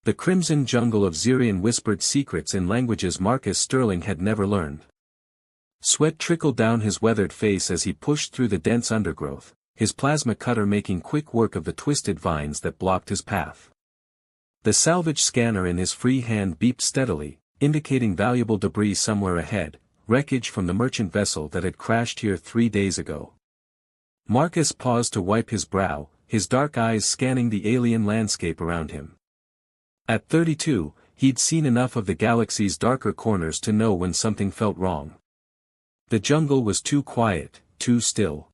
The crimson jungle of Xerion whispered secrets in languages Marcus Sterling had never learned. Sweat trickled down his weathered face as he pushed through the dense undergrowth, his plasma cutter making quick work of the twisted vines that blocked his path. The salvage scanner in his free hand beeped steadily, indicating valuable debris somewhere ahead, wreckage from the merchant vessel that had crashed here 3 days ago. Marcus paused to wipe his brow, his dark eyes scanning the alien landscape around him. At 32, he'd seen enough of the galaxy's darker corners to know when something felt wrong. The jungle was too quiet, too still.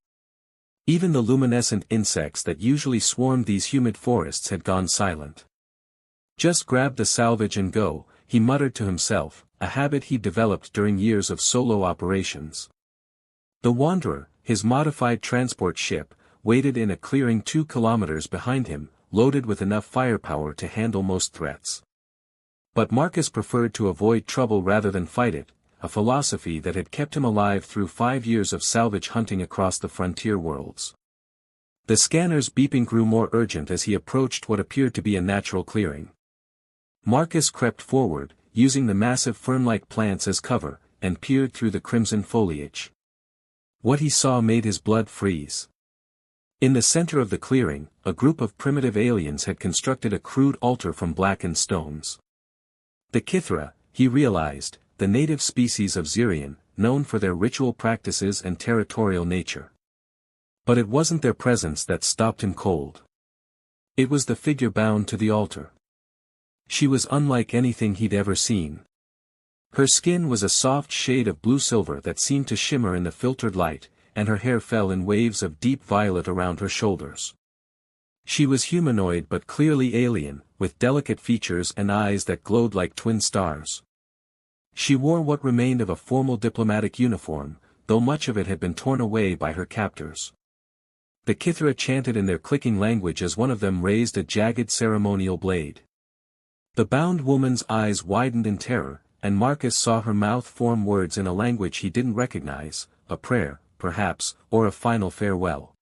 Even the luminescent insects that usually swarmed these humid forests had gone silent. Just grab the salvage and go, he muttered to himself, a habit he'd developed during years of solo operations. The Wanderer, his modified transport ship, waited in a clearing 2 kilometers behind him, loaded with enough firepower to handle most threats. But Marcus preferred to avoid trouble rather than fight it, a philosophy that had kept him alive through 5 years of salvage hunting across the frontier worlds. The scanner's beeping grew more urgent as he approached what appeared to be a natural clearing. Marcus crept forward, using the massive fern-like plants as cover, and peered through the crimson foliage. What he saw made his blood freeze. In the center of the clearing, a group of primitive aliens had constructed a crude altar from blackened stones. The Kithra, he realized, the native species of Xerion, known for their ritual practices and territorial nature. But it wasn't their presence that stopped him cold. It was the figure bound to the altar. She was unlike anything he'd ever seen. Her skin was a soft shade of blue-silver that seemed to shimmer in the filtered light, and her hair fell in waves of deep violet around her shoulders. She was humanoid but clearly alien, with delicate features and eyes that glowed like twin stars. She wore what remained of a formal diplomatic uniform, though much of it had been torn away by her captors. The Kithra chanted in their clicking language as one of them raised a jagged ceremonial blade. The bound woman's eyes widened in terror, and Marcus saw her mouth form words in a language he didn't recognize, a prayer, perhaps, or a final farewell.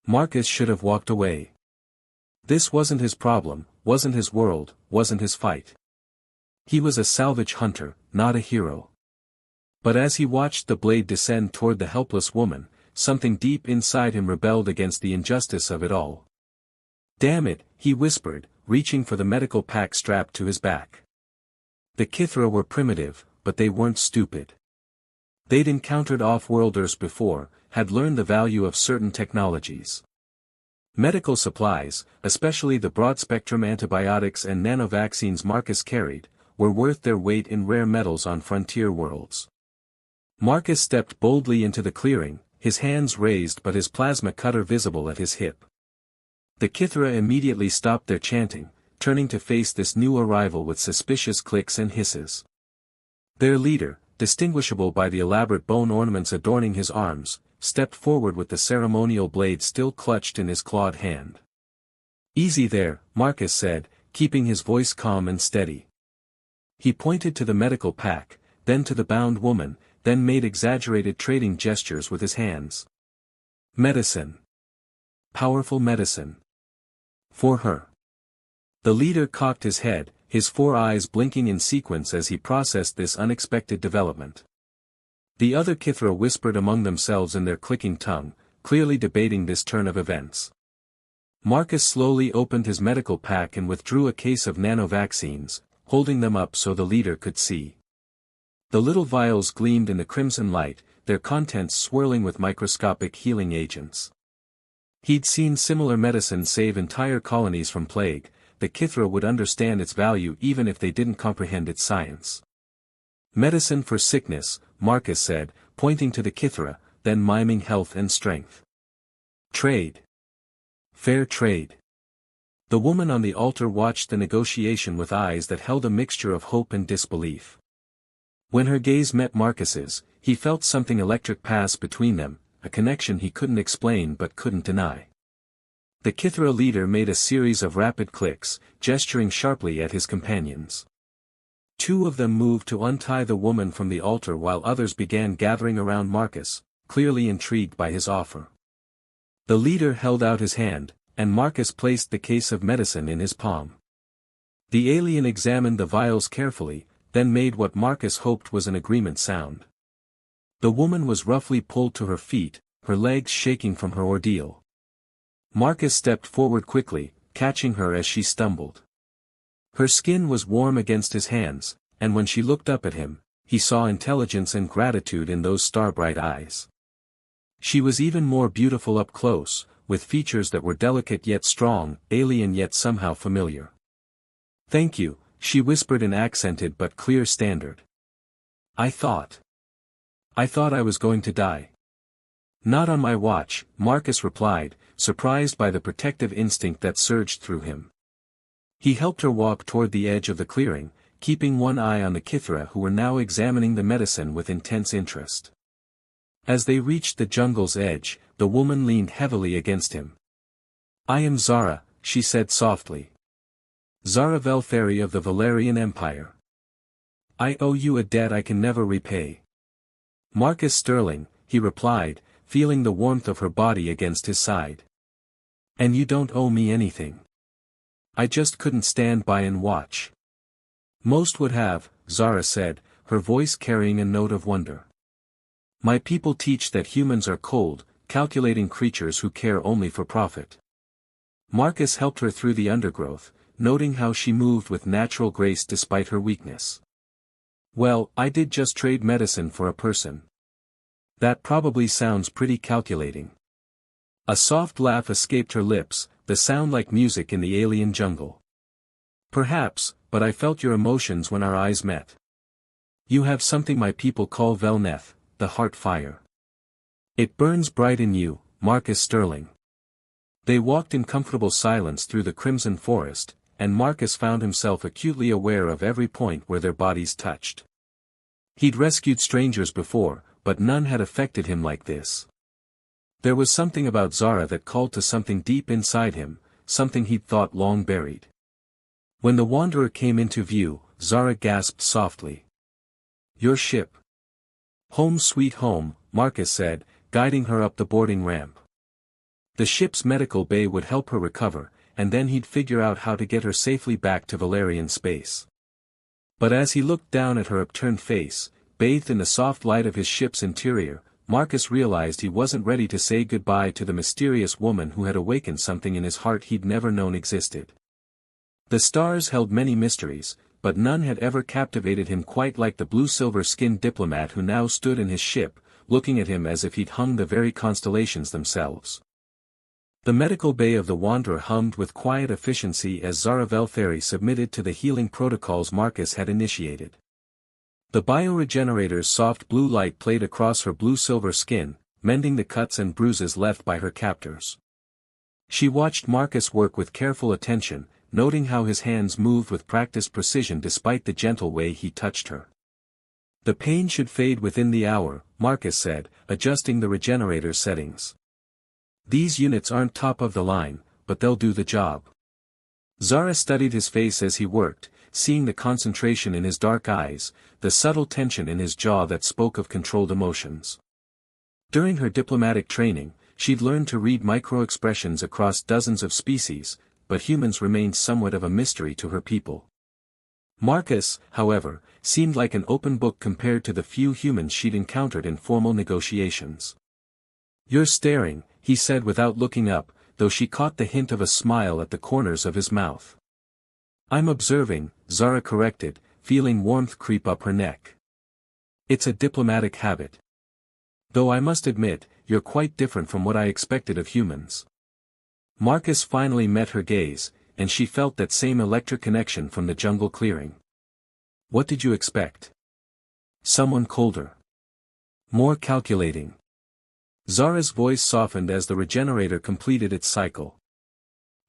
Marcus should have walked away. This wasn't his problem, wasn't his world, wasn't his fight. He was a salvage hunter, not a hero. But as he watched the blade descend toward the helpless woman, something deep inside him rebelled against the injustice of it all. "Damn it," he whispered, reaching for the medical pack strapped to his back. The Kithra were primitive, but they weren't stupid. They'd encountered off-worlders before, had learned the value of certain technologies. Medical supplies, especially the broad-spectrum antibiotics and nanovaccines Marcus carried, were worth their weight in rare metals on frontier worlds. Marcus stepped boldly into the clearing, his hands raised but his plasma cutter visible at his hip. The Kithra immediately stopped their chanting, turning to face this new arrival with suspicious clicks and hisses. Their leader, distinguishable by the elaborate bone ornaments adorning his arms, stepped forward with the ceremonial blade still clutched in his clawed hand. "Easy there," Marcus said, keeping his voice calm and steady. He pointed to the medical pack, then to the bound woman, then made exaggerated trading gestures with his hands. "Medicine. Powerful medicine. For her." The leader cocked his head, his 4 eyes blinking in sequence as he processed this unexpected development. The other Kithra whispered among themselves in their clicking tongue, clearly debating this turn of events. Marcus slowly opened his medical pack and withdrew a case of nanovaccines, holding them up so the leader could see. The little vials gleamed in the crimson light, their contents swirling with microscopic healing agents. He'd seen similar medicine save entire colonies from plague. The Kithra would understand its value even if they didn't comprehend its science. "Medicine for sickness," Marcus said, pointing to the Kithra, then miming health and strength. "Trade. Fair trade." The woman on the altar watched the negotiation with eyes that held a mixture of hope and disbelief. When her gaze met Marcus's, he felt something electric pass between them, a connection he couldn't explain but couldn't deny. The Kithra leader made a series of rapid clicks, gesturing sharply at his companions. 2 of them moved to untie the woman from the altar while others began gathering around Marcus, clearly intrigued by his offer. The leader held out his hand, and Marcus placed the case of medicine in his palm. The alien examined the vials carefully, then made what Marcus hoped was an agreement sound. The woman was roughly pulled to her feet, her legs shaking from her ordeal. Marcus stepped forward quickly, catching her as she stumbled. Her skin was warm against his hands, and when she looked up at him, he saw intelligence and gratitude in those star-bright eyes. She was even more beautiful up close, with features that were delicate yet strong, alien yet somehow familiar. "Thank you," she whispered in accented but clear standard. I thought I was going to die." "Not on my watch," Marcus replied, surprised by the protective instinct that surged through him. He helped her walk toward the edge of the clearing, keeping one eye on the Kithra who were now examining the medicine with intense interest. As they reached the jungle's edge, the woman leaned heavily against him. "I am Zara," she said softly. "Zara Velferi of the Valerian Empire. I owe you a debt I can never repay." "Marcus Sterling," he replied, feeling the warmth of her body against his side. "And you don't owe me anything. I just couldn't stand by and watch." "Most would have," Zara said, her voice carrying a note of wonder. "My people teach that humans are cold, calculating creatures who care only for profit." Marcus helped her through the undergrowth, noting how she moved with natural grace despite her weakness. "Well, I did just trade medicine for a person. That probably sounds pretty calculating." A soft laugh escaped her lips, the sound like music in the alien jungle. "Perhaps, but I felt your emotions when our eyes met. You have something my people call Velneth, the heart fire. It burns bright in you, Marcus Sterling." They walked in comfortable silence through the crimson forest, and Marcus found himself acutely aware of every point where their bodies touched. He'd rescued strangers before, but none had affected him like this. There was something about Zara that called to something deep inside him, something he'd thought long buried. When the wanderer came into view, Zara gasped softly. "Your ship." "Home sweet home," Marcus said, guiding her up the boarding ramp. The ship's medical bay would help her recover, and then he'd figure out how to get her safely back to Valerian space. But as he looked down at her upturned face, bathed in the soft light of his ship's interior, Marcus realized he wasn't ready to say goodbye to the mysterious woman who had awakened something in his heart he'd never known existed. The stars held many mysteries, but none had ever captivated him quite like the blue-silver-skinned diplomat who now stood in his ship, looking at him as if he'd hung the very constellations themselves. The medical bay of the Wanderer hummed with quiet efficiency as Zara Velferi submitted to the healing protocols Marcus had initiated. The bioregenerator's soft blue light played across her blue-silver skin, mending the cuts and bruises left by her captors. She watched Marcus work with careful attention, noting how his hands moved with practiced precision despite the gentle way he touched her. "The pain should fade within the hour," Marcus said, adjusting the regenerator settings. "These units aren't top of the line, but they'll do the job." Zara studied his face as he worked, seeing the concentration in his dark eyes, the subtle tension in his jaw that spoke of controlled emotions. During her diplomatic training, she'd learned to read micro-expressions across dozens of species, but humans remained somewhat of a mystery to her people. Marcus, however, seemed like an open book compared to the few humans she'd encountered in formal negotiations. "You're staring," he said without looking up, though she caught the hint of a smile at the corners of his mouth. "I'm observing," Zara corrected, feeling warmth creep up her neck. "It's a diplomatic habit. Though I must admit, you're quite different from what I expected of humans." Marcus finally met her gaze, and she felt that same electric connection from the jungle clearing. "What did you expect? Someone colder? More calculating?" Zara's voice softened as the regenerator completed its cycle.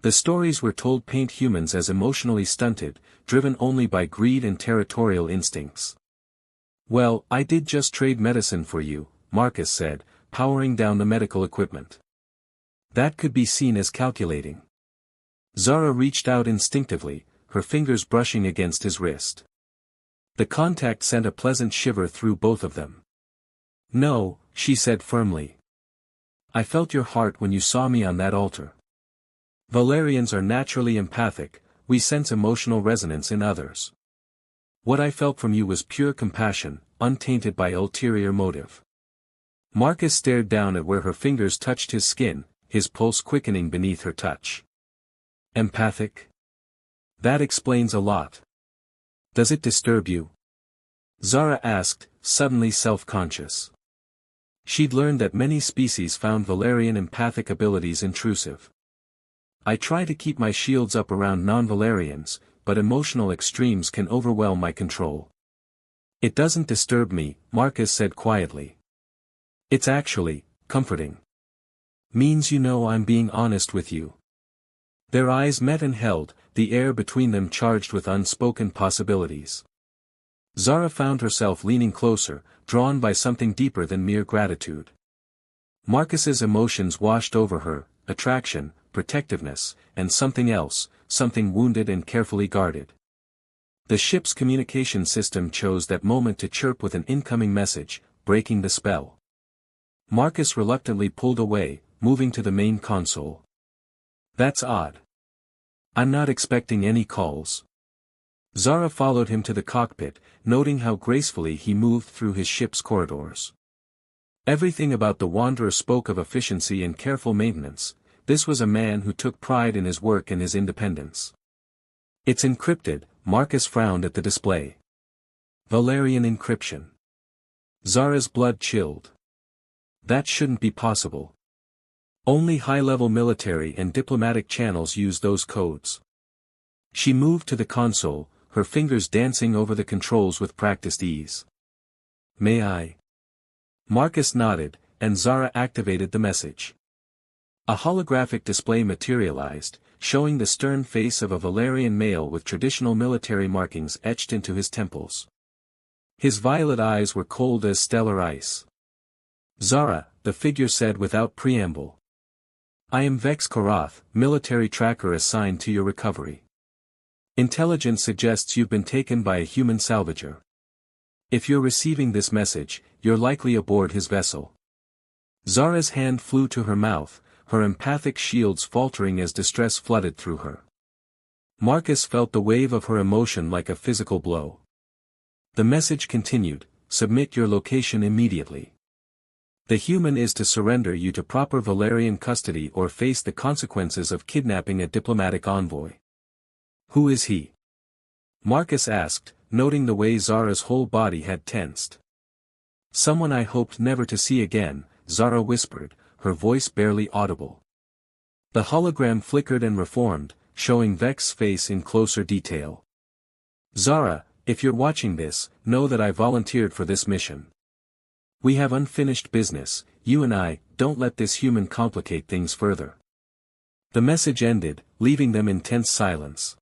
The stories we're told paint humans as emotionally stunted, driven only by greed and territorial instincts. "Well, I did just trade medicine for you," Marcus said, powering down the medical equipment. "That could be seen as calculating." Zara reached out instinctively, her fingers brushing against his wrist. The contact sent a pleasant shiver through both of them. "No," she said firmly. "I felt your heart when you saw me on that altar. Valerians are naturally empathic, we sense emotional resonance in others. What I felt from you was pure compassion, untainted by ulterior motive. Marcus stared down at where her fingers touched his skin, his pulse quickening beneath her touch. Empathic? That explains a lot. Does it disturb you? Zara asked, suddenly self-conscious. She'd learned that many species found Valerian empathic abilities intrusive. I try to keep my shields up around non-Valerians, but emotional extremes can overwhelm my control. It doesn't disturb me, Marcus said quietly. It's actually comforting. Means you know I'm being honest with you. Their eyes met and held, the air between them charged with unspoken possibilities. Zara found herself leaning closer, drawn by something deeper than mere gratitude. Marcus's emotions washed over her, attraction, protectiveness, and something else, something wounded and carefully guarded. The ship's communication system chose that moment to chirp with an incoming message, breaking the spell. Marcus reluctantly pulled away, moving to the main console. That's odd. I'm not expecting any calls. Zara followed him to the cockpit, noting how gracefully he moved through his ship's corridors. Everything about the Wanderer spoke of efficiency and careful maintenance. This was a man who took pride in his work and his independence. It's encrypted, Marcus frowned at the display. Valerian encryption. Zara's blood chilled. That shouldn't be possible. Only high-level military and diplomatic channels use those codes. She moved to the console, her fingers dancing over the controls with practiced ease. May I? Marcus nodded, and Zara activated the message. A holographic display materialized, showing the stern face of a Valerian male with traditional military markings etched into his temples. His violet eyes were cold as stellar ice. Zara, the figure said without preamble. I am Vex Korath, military tracker assigned to your recovery. Intelligence suggests you've been taken by a human salvager. If you're receiving this message, you're likely aboard his vessel. Zara's hand flew to her mouth, her empathic shields faltering as distress flooded through her. Marcus felt the wave of her emotion like a physical blow. The message continued, submit your location immediately. The human is to surrender you to proper Valerian custody or face the consequences of kidnapping a diplomatic envoy. Who is he? Marcus asked, noting the way Zara's whole body had tensed. Someone I hoped never to see again, Zara whispered, her voice barely audible. The hologram flickered and reformed, showing Vex's face in closer detail. Zara, if you're watching this, know that I volunteered for this mission. We have unfinished business, you and I, don't let this human complicate things further. The message ended, leaving them in tense silence.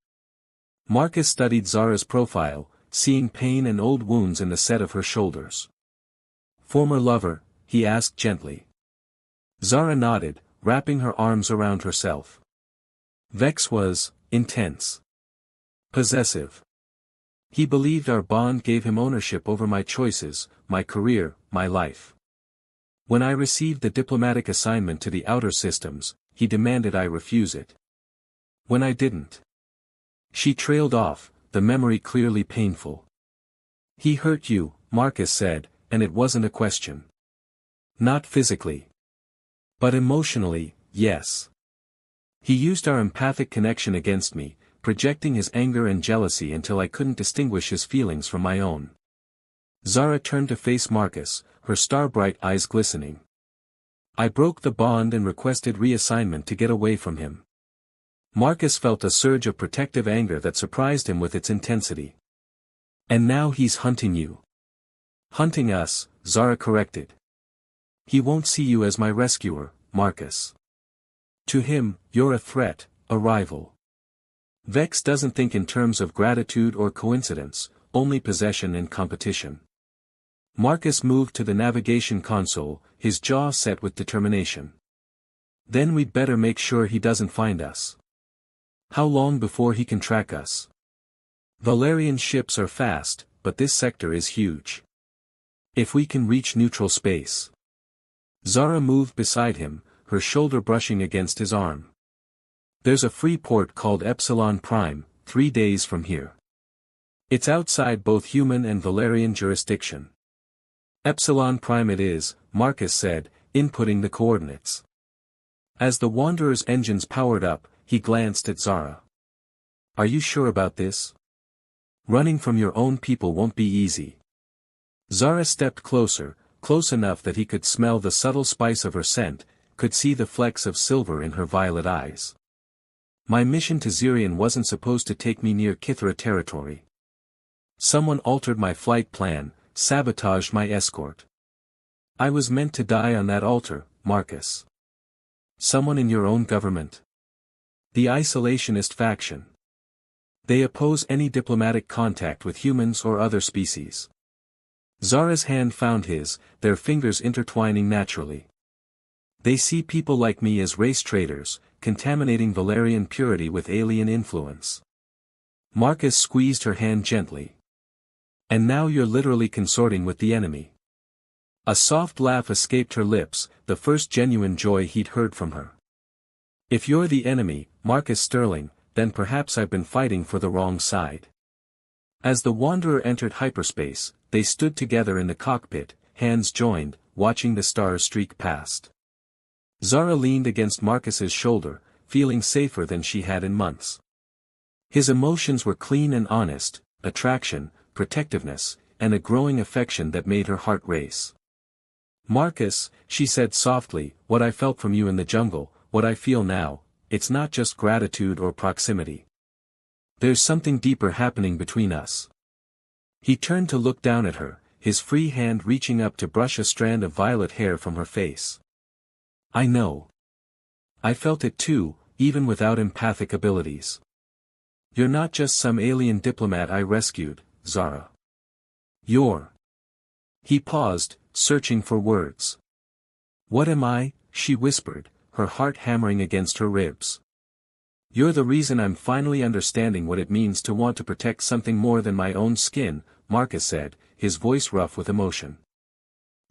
Marcus studied Zara's profile, seeing pain and old wounds in the set of her shoulders. Former lover, he asked gently. Zara nodded, wrapping her arms around herself. Vex was intense. Possessive. He believed our bond gave him ownership over my choices, my career, my life. When I received the diplomatic assignment to the outer systems, he demanded I refuse it. When I didn't. She trailed off, the memory clearly painful. He hurt you, Marcus said, and it wasn't a question. Not physically. But emotionally, yes. He used our empathic connection against me, projecting his anger and jealousy until I couldn't distinguish his feelings from my own. Zara turned to face Marcus, her star-bright eyes glistening. I broke the bond and requested reassignment to get away from him. Marcus felt a surge of protective anger that surprised him with its intensity. And now he's hunting you. Hunting us, Zara corrected. He won't see you as my rescuer, Marcus. To him, you're a threat, a rival. Vex doesn't think in terms of gratitude or coincidence, only possession and competition. Marcus moved to the navigation console, his jaw set with determination. Then we'd better make sure he doesn't find us. How long before he can track us? Valerian ships are fast, but this sector is huge. If we can reach neutral space. Zara moved beside him, her shoulder brushing against his arm. There's a free port called Epsilon Prime, 3 days from here. It's outside both human and Valerian jurisdiction. Epsilon Prime it is, Marcus said, inputting the coordinates. As the Wanderer's engines powered up, he glanced at Zara. Are you sure about this? Running from your own people won't be easy. Zara stepped closer, close enough that he could smell the subtle spice of her scent, could see the flecks of silver in her violet eyes. My mission to Zirian wasn't supposed to take me near Kithra territory. Someone altered my flight plan, sabotaged my escort. I was meant to die on that altar, Marcus. Someone in your own government. The isolationist faction. They oppose any diplomatic contact with humans or other species. Zara's hand found his, their fingers intertwining naturally. They see people like me as race traitors, contaminating Valerian purity with alien influence. Marcus squeezed her hand gently. And now you're literally consorting with the enemy. A soft laugh escaped her lips, the first genuine joy he'd heard from her. If you're the enemy, Marcus Sterling, then perhaps I've been fighting for the wrong side. As the Wanderer entered hyperspace, they stood together in the cockpit, hands joined, watching the stars streak past. Zara leaned against Marcus's shoulder, feeling safer than she had in months. His emotions were clean and honest, attraction, protectiveness, and a growing affection that made her heart race. Marcus, she said softly, what I felt from you in the jungle, what I feel now, it's not just gratitude or proximity. There's something deeper happening between us. He turned to look down at her, his free hand reaching up to brush a strand of violet hair from her face. I know. I felt it too, even without empathic abilities. You're not just some alien diplomat I rescued, Zara. You're. He paused, searching for words. What am I? She whispered, her heart hammering against her ribs. You're the reason I'm finally understanding what it means to want to protect something more than my own skin, Marcus said, his voice rough with emotion.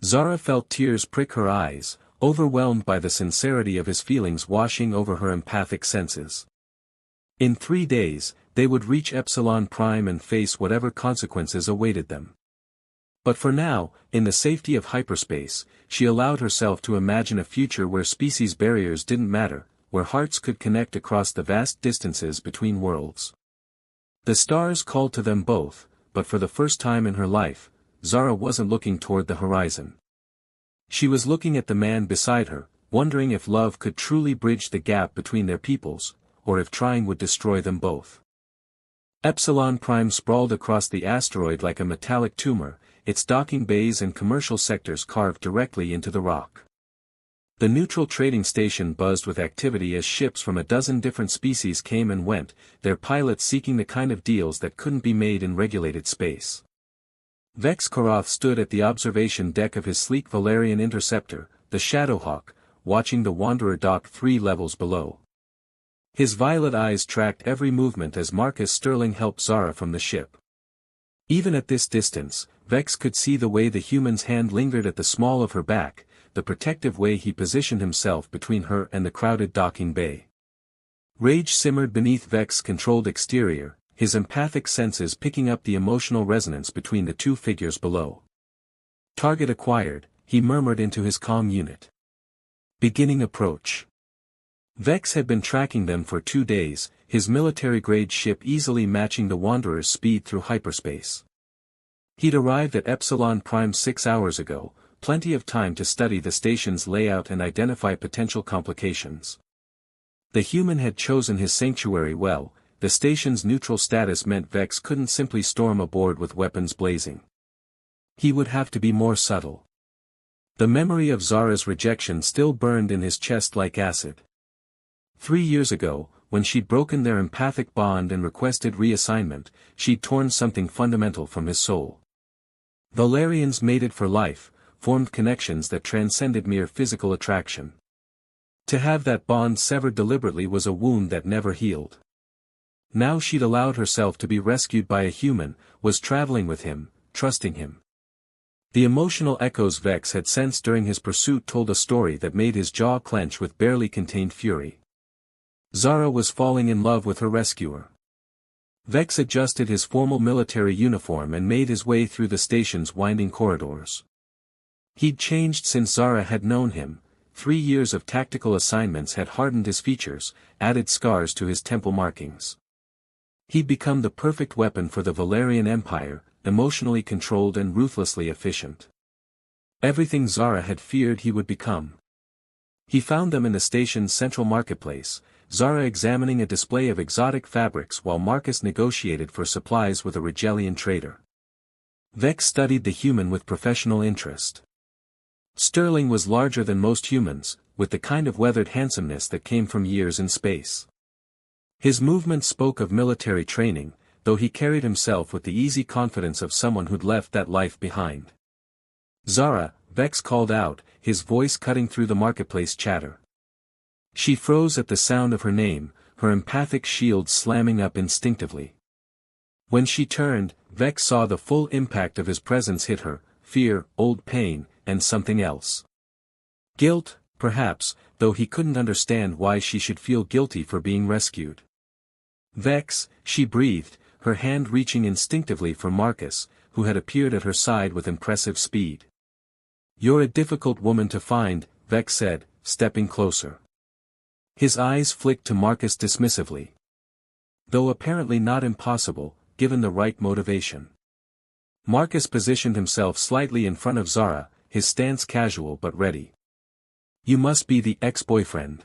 Zara felt tears prick her eyes, overwhelmed by the sincerity of his feelings washing over her empathic senses. In 3 days, they would reach Epsilon Prime and face whatever consequences awaited them. But for now, in the safety of hyperspace, she allowed herself to imagine a future where species barriers didn't matter, where hearts could connect across the vast distances between worlds. The stars called to them both, but for the first time in her life, Zara wasn't looking toward the horizon. She was looking at the man beside her, wondering if love could truly bridge the gap between their peoples, or if trying would destroy them both. Epsilon Prime sprawled across the asteroid like a metallic tumor, its docking bays and commercial sectors carved directly into the rock. The neutral trading station buzzed with activity as ships from a dozen different species came and went, their pilots seeking the kind of deals that couldn't be made in regulated space. Vex Koroth stood at the observation deck of his sleek Valerian interceptor, the Shadowhawk, watching the Wanderer dock 3 levels below. His violet eyes tracked every movement as Marcus Sterling helped Zara from the ship. Even at this distance, Vex could see the way the human's hand lingered at the small of her back, the protective way he positioned himself between her and the crowded docking bay. Rage simmered beneath Vex's controlled exterior, his empathic senses picking up the emotional resonance between the two figures below. Target acquired, he murmured into his comm unit. Beginning approach. Vex had been tracking them for 2 days, his military-grade ship easily matching the Wanderer's speed through hyperspace. He'd arrived at Epsilon Prime 6 hours ago, plenty of time to study the station's layout and identify potential complications. The human had chosen his sanctuary well, the station's neutral status meant Vex couldn't simply storm aboard with weapons blazing. He would have to be more subtle. The memory of Zara's rejection still burned in his chest like acid. 3 years ago, when she'd broken their empathic bond and requested reassignment, she'd torn something fundamental from his soul. Valerians mated for life, formed connections that transcended mere physical attraction. To have that bond severed deliberately was a wound that never healed. Now she'd allowed herself to be rescued by a human, was traveling with him, trusting him. The emotional echoes Vex had sensed during his pursuit told a story that made his jaw clench with barely contained fury. Zara was falling in love with her rescuer. Vex adjusted his formal military uniform and made his way through the station's winding corridors. He'd changed since Zara had known him. 3 years of tactical assignments had hardened his features, added scars to his temple markings. He'd become the perfect weapon for the Valerian Empire, emotionally controlled and ruthlessly efficient. Everything Zara had feared he would become. He found them in the station's central marketplace, Zara examining a display of exotic fabrics while Marcus negotiated for supplies with a Rigelian trader. Vex studied the human with professional interest. Sterling was larger than most humans, with the kind of weathered handsomeness that came from years in space. His movements spoke of military training, though he carried himself with the easy confidence of someone who'd left that life behind. "Zara," Vex called out, his voice cutting through the marketplace chatter. She froze at the sound of her name, her empathic shield slamming up instinctively. When she turned, Vex saw the full impact of his presence hit her: fear, old pain, and something else. Guilt, perhaps, though he couldn't understand why she should feel guilty for being rescued. "Vex," she breathed, her hand reaching instinctively for Marcus, who had appeared at her side with impressive speed. "You're a difficult woman to find," Vex said, stepping closer. His eyes flicked to Marcus dismissively. Though apparently not impossible, given the right motivation. Marcus positioned himself slightly in front of Zara, his stance casual but ready. "You must be the ex-boyfriend."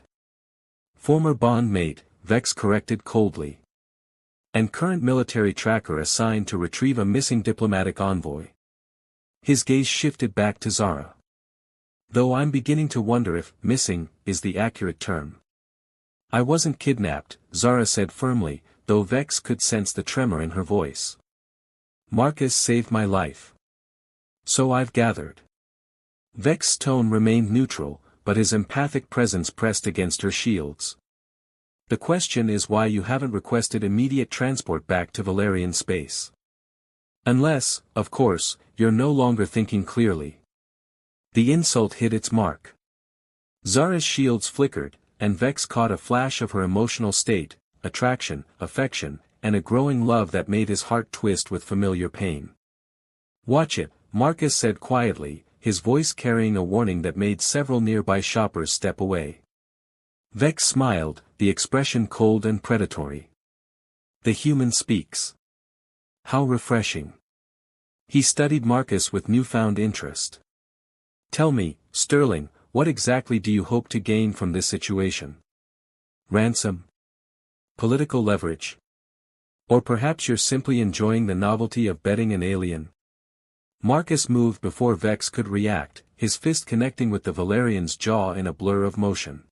"Former bond mate," Vex corrected coldly. "And current military tracker assigned to retrieve a missing diplomatic envoy." His gaze shifted back to Zara. "Though I'm beginning to wonder if missing is the accurate term." "I wasn't kidnapped," Zara said firmly, though Vex could sense the tremor in her voice. "Marcus saved my life. So I've gathered." Vex's tone remained neutral, but his empathic presence pressed against her shields. "The question is why you haven't requested immediate transport back to Valerian space. Unless, of course, you're no longer thinking clearly." The insult hit its mark. Zara's shields flickered, and Vex caught a flash of her emotional state: attraction, affection, and a growing love that made his heart twist with familiar pain. "Watch it," Marcus said quietly, his voice carrying a warning that made several nearby shoppers step away. Vex smiled, the expression cold and predatory. "The human speaks. How refreshing." He studied Marcus with newfound interest. "Tell me, Sterling, what exactly do you hope to gain from this situation? Ransom? Political leverage? Or perhaps you're simply enjoying the novelty of betting an alien?" Marcus moved before Vex could react, his fist connecting with the Valerian's jaw in a blur of motion.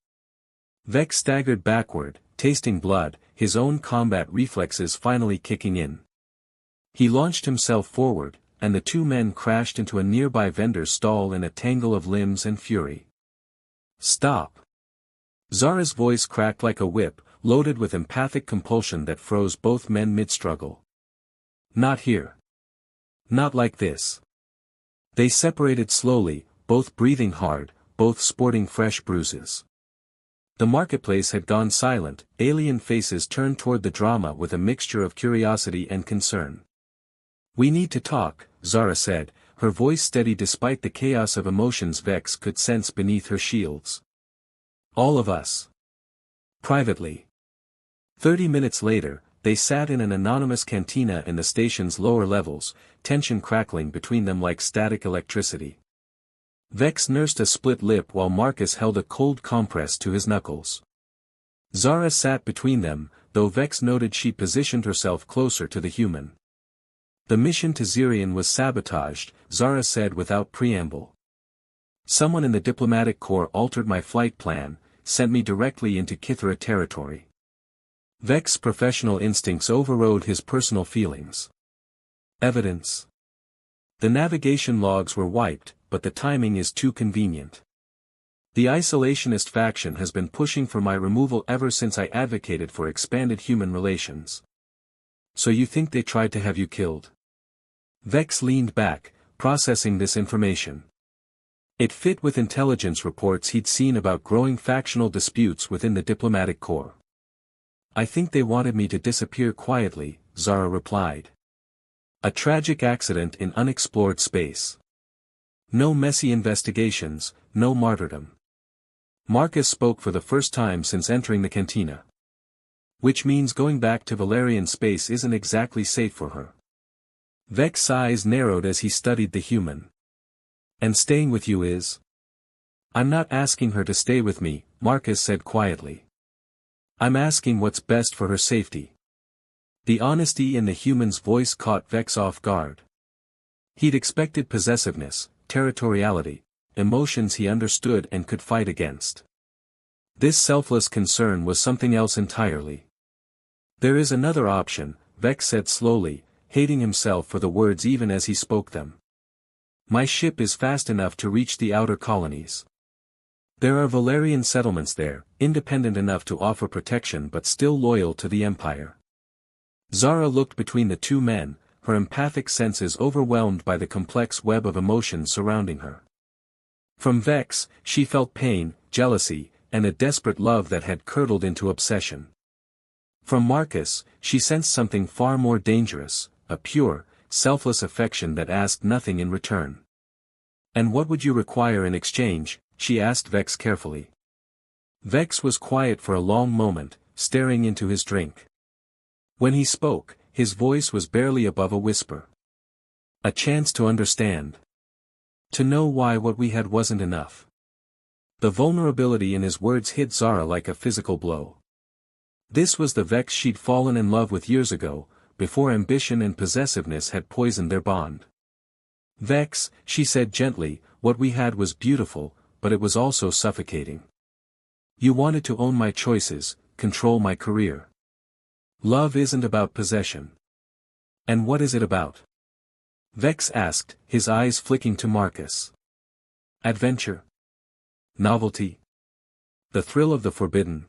Vex staggered backward, tasting blood, his own combat reflexes finally kicking in. He launched himself forward, and the two men crashed into a nearby vendor's stall in a tangle of limbs and fury. "Stop!" Zara's voice cracked like a whip, loaded with empathic compulsion that froze both men mid-struggle. "Not here. Not like this." They separated slowly, both breathing hard, both sporting fresh bruises. The marketplace had gone silent, alien faces turned toward the drama with a mixture of curiosity and concern. "We need to talk," Zara said, her voice steady despite the chaos of emotions Vex could sense beneath her shields. "All of us. Privately." 30 minutes later, they sat in an anonymous cantina in the station's lower levels, tension crackling between them like static electricity. Vex nursed a split lip while Marcus held a cold compress to his knuckles. Zara sat between them, though Vex noted she positioned herself closer to the human. "The mission to Zirion was sabotaged," Zara said without preamble. "Someone in the diplomatic corps altered my flight plan, sent me directly into Kithra territory." Vex's professional instincts overrode his personal feelings. "Evidence?" "The navigation logs were wiped, but the timing is too convenient. The isolationist faction has been pushing for my removal ever since I advocated for expanded human relations." "So you think they tried to have you killed?" Vex leaned back, processing this information. It fit with intelligence reports he'd seen about growing factional disputes within the diplomatic corps. "I think they wanted me to disappear quietly," Zara replied. A tragic accident in unexplored space. No messy investigations, no martyrdom. Marcus spoke for the first time since entering the cantina. Which means going back to Valerian space isn't exactly safe for her. Vex's eyes narrowed as he studied the human. And staying with you is? I'm not asking her to stay with me, Marcus said quietly. I'm asking what's best for her safety. The honesty in the human's voice caught Vex off guard. He'd expected possessiveness, territoriality, emotions he understood and could fight against. This selfless concern was something else entirely. There is another option, Vex said slowly, hating himself for the words even as he spoke them. My ship is fast enough to reach the outer colonies. There are Valerian settlements there, independent enough to offer protection but still loyal to the Empire. Zara looked between the two men, her empathic senses overwhelmed by the complex web of emotions surrounding her. From Vex, she felt pain, jealousy, and a desperate love that had curdled into obsession. From Marcus, she sensed something far more dangerous, a pure, selfless affection that asked nothing in return. And what would you require in exchange? She asked Vex carefully. Vex was quiet for a long moment, staring into his drink. When he spoke, his voice was barely above a whisper. A chance to understand. To know why what we had wasn't enough. The vulnerability in his words hit Zara like a physical blow. This was the Vex she'd fallen in love with years ago, before ambition and possessiveness had poisoned their bond. Vex, she said gently, what we had was beautiful, but it was also suffocating. You wanted to own my choices, control my career. Love isn't about possession. And what is it about? Vex asked, his eyes flicking to Marcus. Adventure. Novelty. The thrill of the forbidden.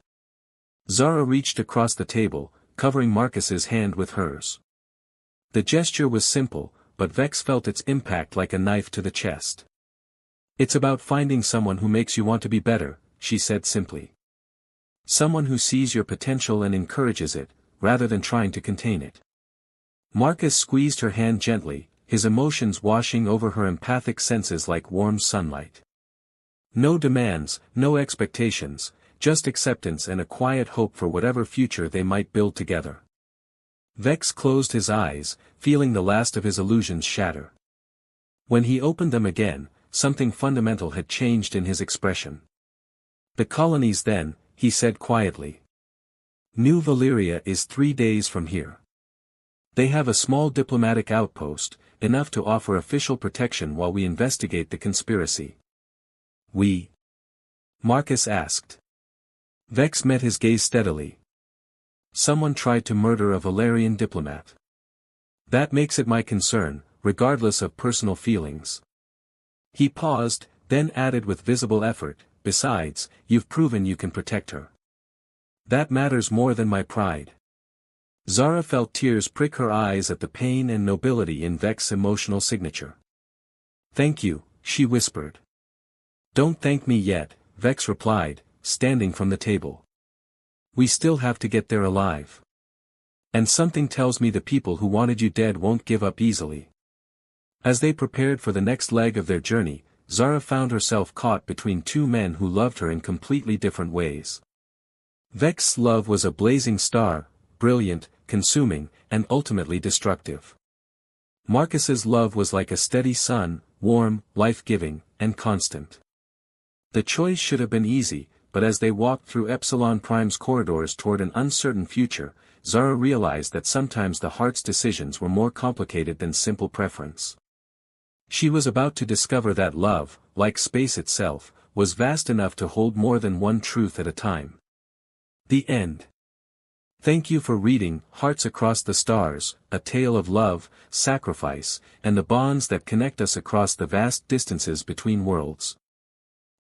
Zara reached across the table, covering Marcus's hand with hers. The gesture was simple, but Vex felt its impact like a knife to the chest. It's about finding someone who makes you want to be better, she said simply. Someone who sees your potential and encourages it, rather than trying to contain it. Marcus squeezed her hand gently, his emotions washing over her empathic senses like warm sunlight. No demands, no expectations, just acceptance and a quiet hope for whatever future they might build together. Vex closed his eyes, feeling the last of his illusions shatter. When he opened them again, something fundamental had changed in his expression. The colonies then, he said quietly. New Valyria is 3 days from here. They have a small diplomatic outpost, enough to offer official protection while we investigate the conspiracy. We? Marcus asked. Vex met his gaze steadily. Someone tried to murder a Valerian diplomat. That makes it my concern, regardless of personal feelings. He paused, then added with visible effort, besides, you've proven you can protect her. That matters more than my pride. Zara felt tears prick her eyes at the pain and nobility in Vex's emotional signature. Thank you, she whispered. Don't thank me yet, Vex replied, standing from the table. We still have to get there alive. And something tells me the people who wanted you dead won't give up easily. As they prepared for the next leg of their journey, Zara found herself caught between two men who loved her in completely different ways. Vex's love was a blazing star, brilliant, consuming, and ultimately destructive. Marcus's love was like a steady sun, warm, life-giving, and constant. The choice should have been easy, but as they walked through Epsilon Prime's corridors toward an uncertain future, Zara realized that sometimes the heart's decisions were more complicated than simple preference. She was about to discover that love, like space itself, was vast enough to hold more than one truth at a time. The end. Thank you for reading Hearts Across the Stars, a tale of love, sacrifice, and the bonds that connect us across the vast distances between worlds.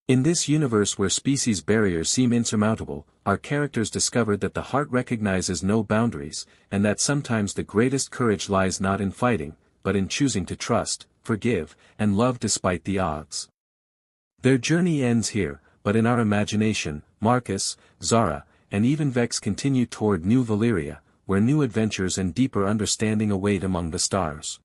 In this universe where species barriers seem insurmountable, our characters discovered that the heart recognizes no boundaries, and that sometimes the greatest courage lies not in fighting, but in choosing to trust, forgive, and love despite the odds. Their journey ends here, but in our imagination, Marcus, Zara, and even Vex continue toward New Valyria, where new adventures and deeper understanding await among the stars.